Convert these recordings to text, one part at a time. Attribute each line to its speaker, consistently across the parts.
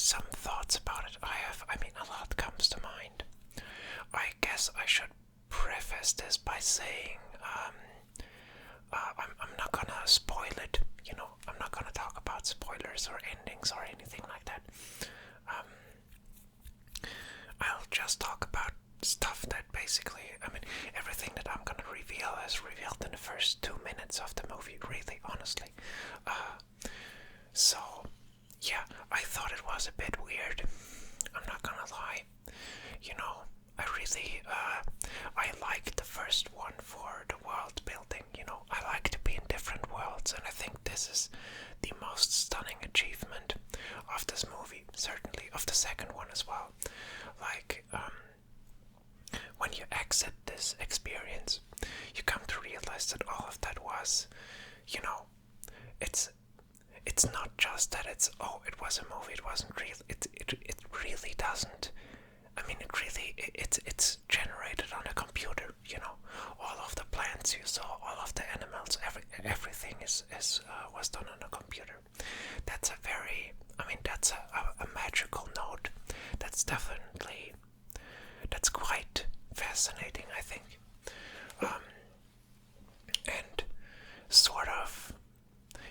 Speaker 1: some thoughts about it. A lot comes to mind. I guess I should preface this by saying I'm not gonna spoil it. I'm not gonna talk about spoilers or endings or anything like that. I'll just talk about stuff that basically, everything that I'm gonna reveal is revealed in the first 2 minutes of the movie, really, honestly. So, yeah, I thought it was a bit weird. I'm not gonna lie. I really, I like the first one for the world building. I like to be in different worlds, and I think this is the most stunning achievement of this movie, certainly of the second one as well. Like, when you exit this experience, you come to realize that all of that was, it's not just that it was a movie, it wasn't real. It really doesn't. It's generated on a computer. All of the plants you saw, all of the animals, everything was done on a computer. That's that's a magical note. That's quite fascinating, I think. And sort of,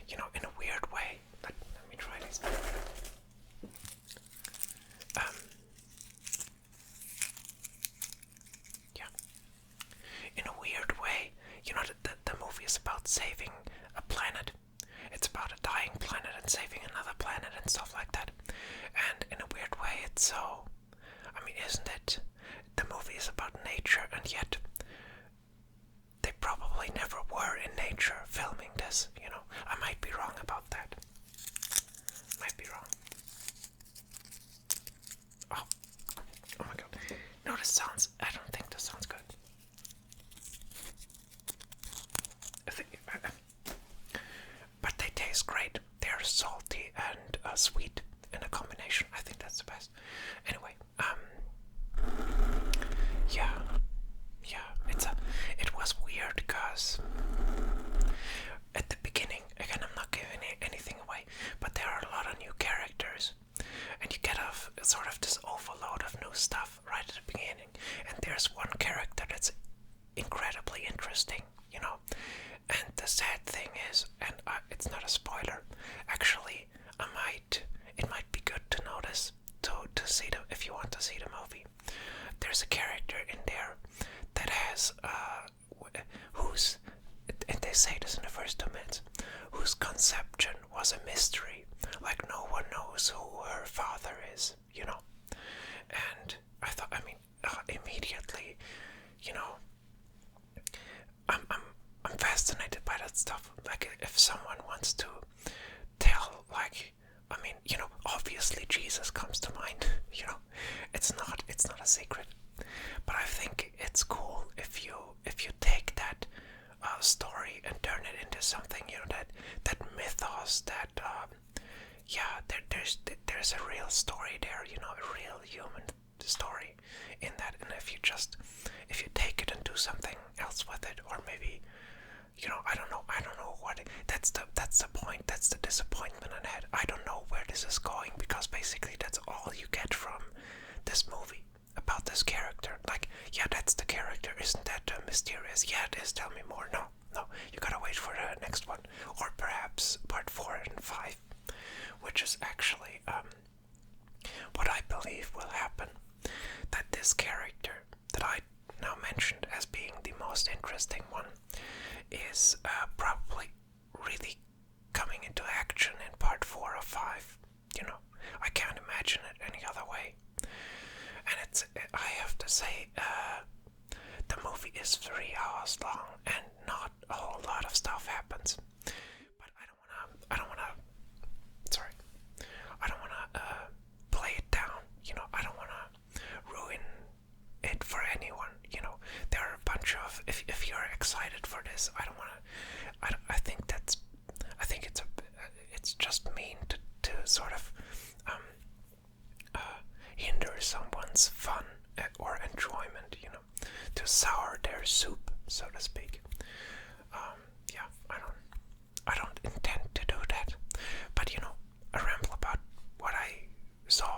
Speaker 1: in a weird way. Let me try this. Yeah. In a weird way, the movie is about saving a planet. It's about a dying planet and saving another planet and stuff like that. And in a weird way, it's so. Isn't it? The movie is about nature, and yet they probably never were in nature filming this. I might be wrong about that. Might be wrong. Oh my god. No, this sounds. I don't think this sounds good. But they taste great. They're salty and sweet in a combination. I think that's the best. Anyway, it was weird because at the beginning, again, I'm not giving anything away, but there are a lot of new characters, and you get sort of this overload of new stuff right at the beginning. And there's one character that's incredibly interesting, And the sad thing is, and it's not a spoiler, actually, it might be good to notice to see them if you want to see the movie. There's a character in there that has and they say this in the first 2 minutes, whose conception was a mystery. Like, no one knows who her father is, And I thought, immediately, I'm fascinated by that stuff. Like, if someone wants to tell, like, obviously Jesus comes to mind. It's not a secret. But I think it's cool if you take that story and turn it into something, that mythos, that there's a real story there, a real human story in that. And if you take it and do something else with it, or maybe, I don't know what that's the point. That's the disappointment I had. I don't know where this is going, because basically that's all you get from this movie about this character. Like, yeah, that's the character. Isn't that mysterious? Yeah, it is. Tell me more. No, you gotta wait for the next one, or perhaps part 4 and 5, which is actually what I believe will happen. That this character that I now mentioned as being the most interesting one is probably really coming into action in part 4 or 5. I can't imagine it any other way. And I have to say, the movie is 3 hours long, and not a whole lot of stuff happens. But I don't wanna play it down. I don't wanna ruin it for anyone. There are a bunch of, if you're excited for this, it's just mean to sort of hinder someone's fun or enjoyment, to sour their soup, so to speak. I don't intend to do that, but I ramble about what I saw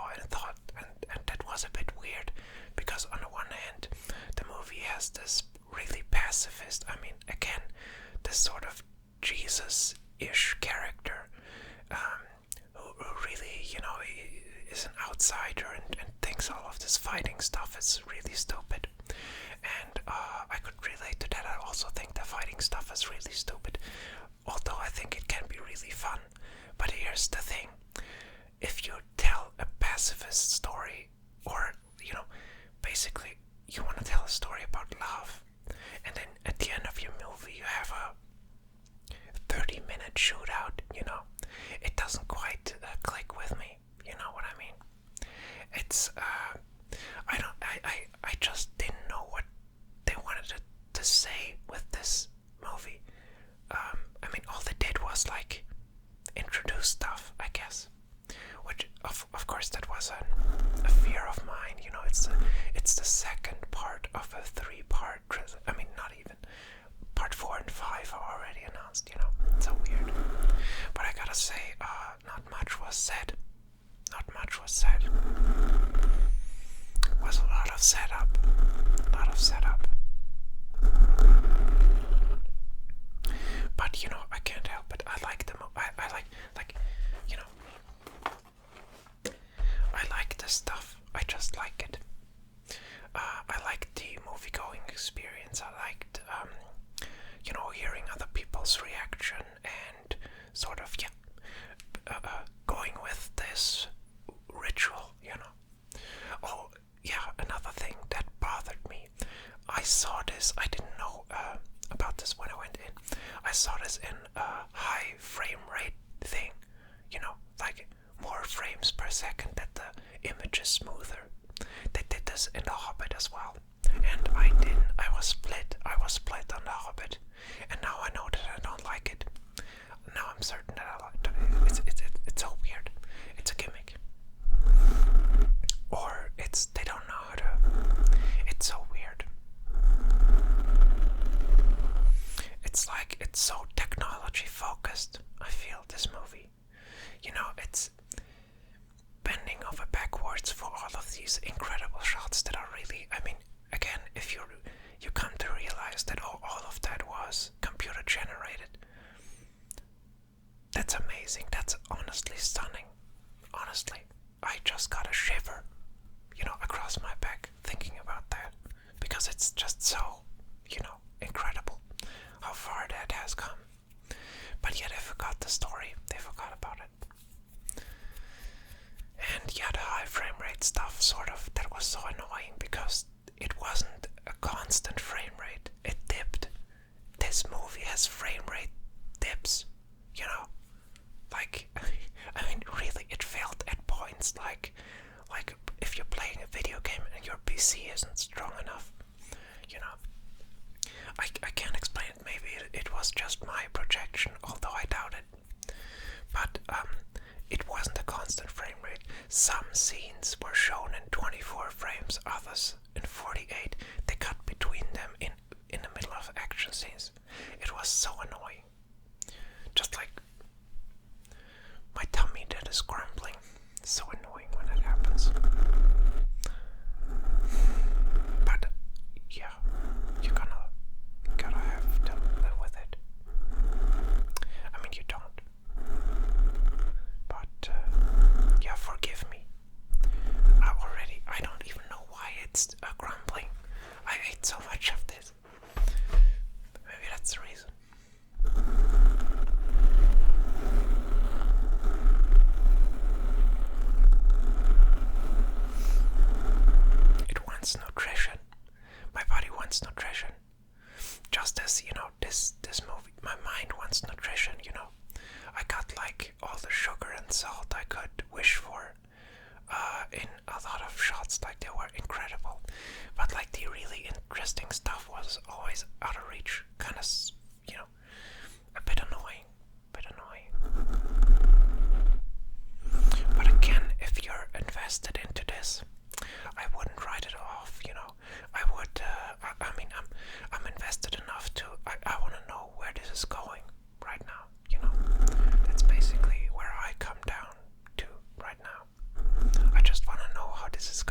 Speaker 1: outsider and thinks all of this fighting stuff is really stupid. And I could relate to that. I also think the fighting stuff is really stupid, although I think it can be really fun. But here's the thing. If you tell a pacifist story, or, basically you want to tell a story about love, and then at the end of your movie you have a 30-minute shootout, it doesn't quite click with me. You know what I mean? It's, I just didn't know what they wanted to say with this movie. All they did was, like, introduce stuff, I guess. Which, of course, that was a fear of mine. It's the second part of a 3-part. Not even. Part 4 and 5 are already announced. It's so weird. But I gotta say, not much was said. Not much was said. It was a lot of setup. A lot of setup. But I can't help it. I like the I like I like this stuff. I just like it. I like the movie-going experience. I liked hearing other people's reaction and sort of going with this ritual. Oh yeah, another thing that bothered me. I saw this. I didn't know about this when I went in. I saw this in a high frame rate thing, like more frames per second, that the image is smoother. They did this in The Hobbit as well, and I didn't. I was split on The Hobbit, and now I know that I don't like it. Now I'm certain that I like it. It's so weird. It's a gimmick, or they don't know how to. It's so weird. It's like it's so technology focused. I feel this movie. It's bending over backwards for all of these incredible shots that are really. Again, if you come to realize that all of that was computer generated. That's amazing. That's honestly stunning. Honestly, I just got a shiver, across my back thinking about that, because it's just so, incredible how far that has come. But yet they forgot the story. They forgot about it. And yeah, the high frame rate stuff, that was so annoying because it wasn't a constant frame rate. It dipped. This movie has frame rate dips, really, it felt at points like if you're playing a video game and your PC isn't strong enough, I can't explain it. Maybe it was just my projection, although I doubt it. But it wasn't a constant frame rate. Some scenes were shown in 24 frames, others in 48. They cut between them in the middle of action scenes. It was so annoying. Just like my tummy that is grumbling. It's so annoying when it happens. But yeah, you're gotta have to live with it. You don't. But yeah, forgive me. I don't even know why it's grumbling. I ate so much of this. Maybe that's the reason. It wants nutrition. My body wants nutrition. Just as, this movie, my mind wants nutrition, I got like all the sugar and salt I could wish for in a lot of shots. Like, they were incredible. But like the really interesting stuff was always out of reach. Kind of, a bit annoying. But again, if you're invested into this, I wouldn't write it off, I would, I'm invested enough to, I want to know where this is going right now, That's basically where I come down to right now. I just want to know how this is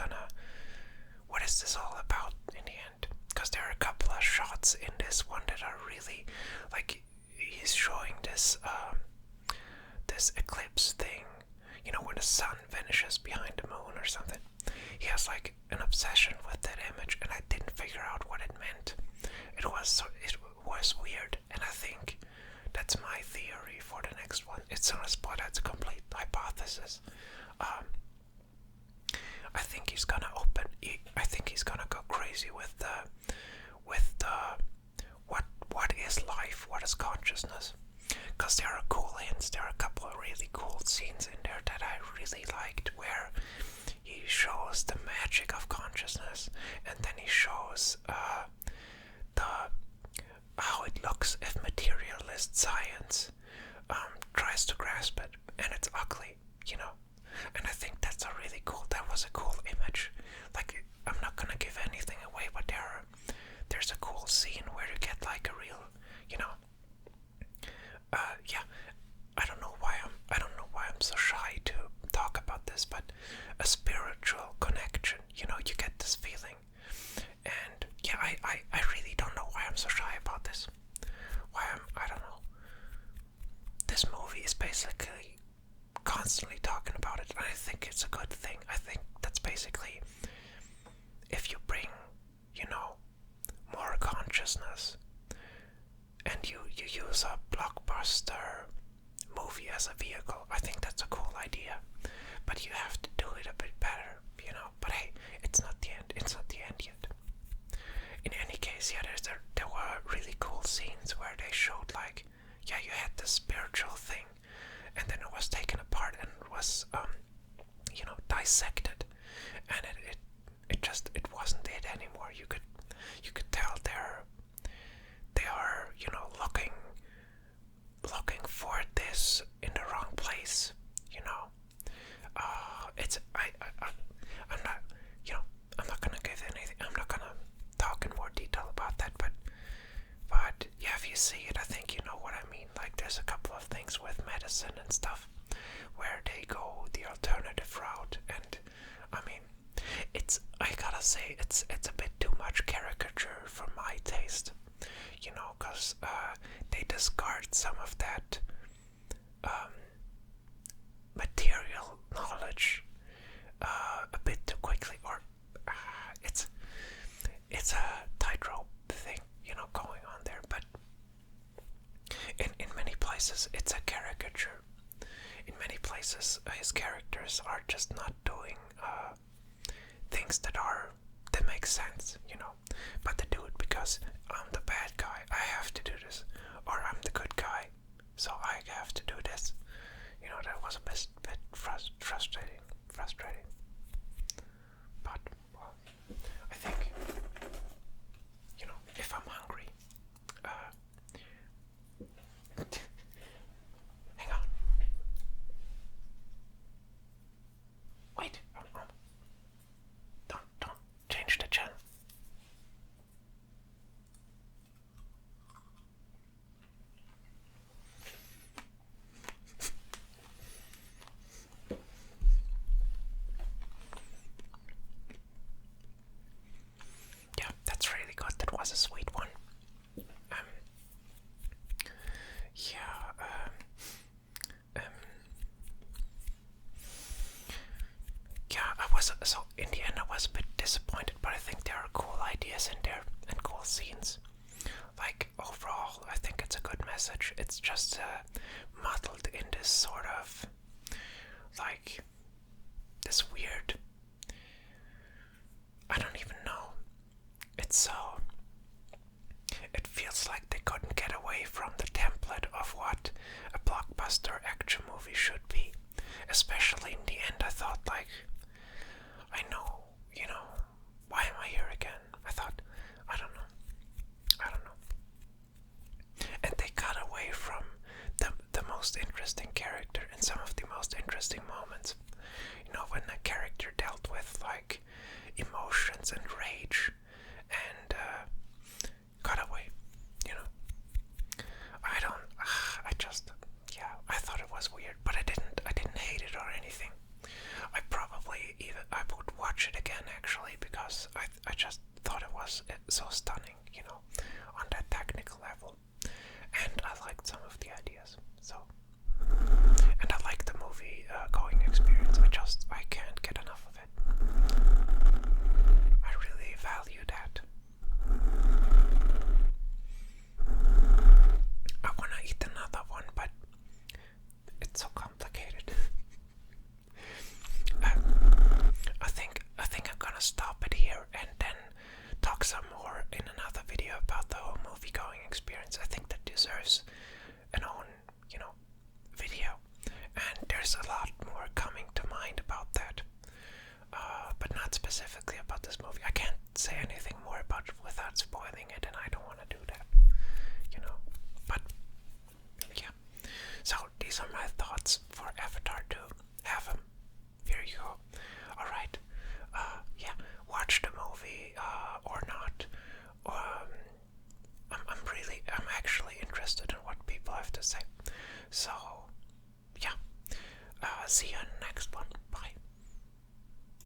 Speaker 1: what is this all about in the end? Because there are a couple of shots in this one that are really, like, he's showing this, this eclipse thing, where the sun vanishes behind the moon or obsession with that image, and I didn't figure out what it meant. It was weird, and I think that's my theory for the next one. It's on a spot. That's a complete hypothesis. I think he's gonna I think he's gonna go crazy with the what is life, what is consciousness. Because there are cool hints. There are a couple of really cool scenes in there that I really liked, where he shows the magic of consciousness, and then he shows how it looks if materialist science tries to grasp it, and it's ugly, you know. And I think that's a really cool. That was a cool image. Like, I'm not gonna give anything away, but there's a cool scene where you get like a real, you know. Yeah, I don't know why I'm so shy to talk about this, but a spiritual connection. You know, you get this feeling, and yeah, I really don't know why I'm so shy about this. I don't know. This movie is basically constantly talking about it, and I think it's a good thing. I think that's basically, if you bring, you know, more consciousness, and you use a blockbuster movie as a vehicle, I think that's a cool idea. But you have to do it a bit better, you know. But hey, it's not the end. It's not the end yet. In any case, yeah, there were really cool scenes where they showed, like, yeah, you had this spiritual thing, and then it was taken apart and was, you know, dissected, and it wasn't it anymore. You could tell they are, you know, looking for this in the wrong place, you know. I'm not, you know, I'm not gonna give anything. I'm not gonna talk in more detail about that, but yeah, if you see it, I think you know what I mean. Like, there's a couple of things with medicine and stuff where they go the alternative route, and I mean, I gotta say, it's a bit too much caricature for my taste, you know, because they discard some of that material knowledge a bit too quickly, or it's a tightrope thing, you know, going on there. But in many places it's a caricature. In many places his characters are just not doing things that make sense, you know. But they do it because I'm the bad guy, I have to do this, or I'm the good guy, so I have to do this. You know, that was a bit frustrating. But, well, I think, you know, if I'm hungry, hang on. Wait, don't change the channel. Yeah, that's really good. That was a sweet one. So in the end I was a bit disappointed, but I think there are cool ideas in there and cool scenes. Like, overall, I think it's a good message. It's just muddled in this sort of, like, this weird, I don't even know. It feels like they couldn't get away from the template of what a blockbuster action movie should be. Especially in the end, I thought, like, I know, you know, why am I here again? I thought, I don't know. And they cut away from the most interesting character in some of the most interesting moments. You know, when a character dealt with, like, emotions and rage, and cut away, you know. I thought it was weird, but I didn't hate it or anything. I would watch it again, actually, because I just thought it was so stunning.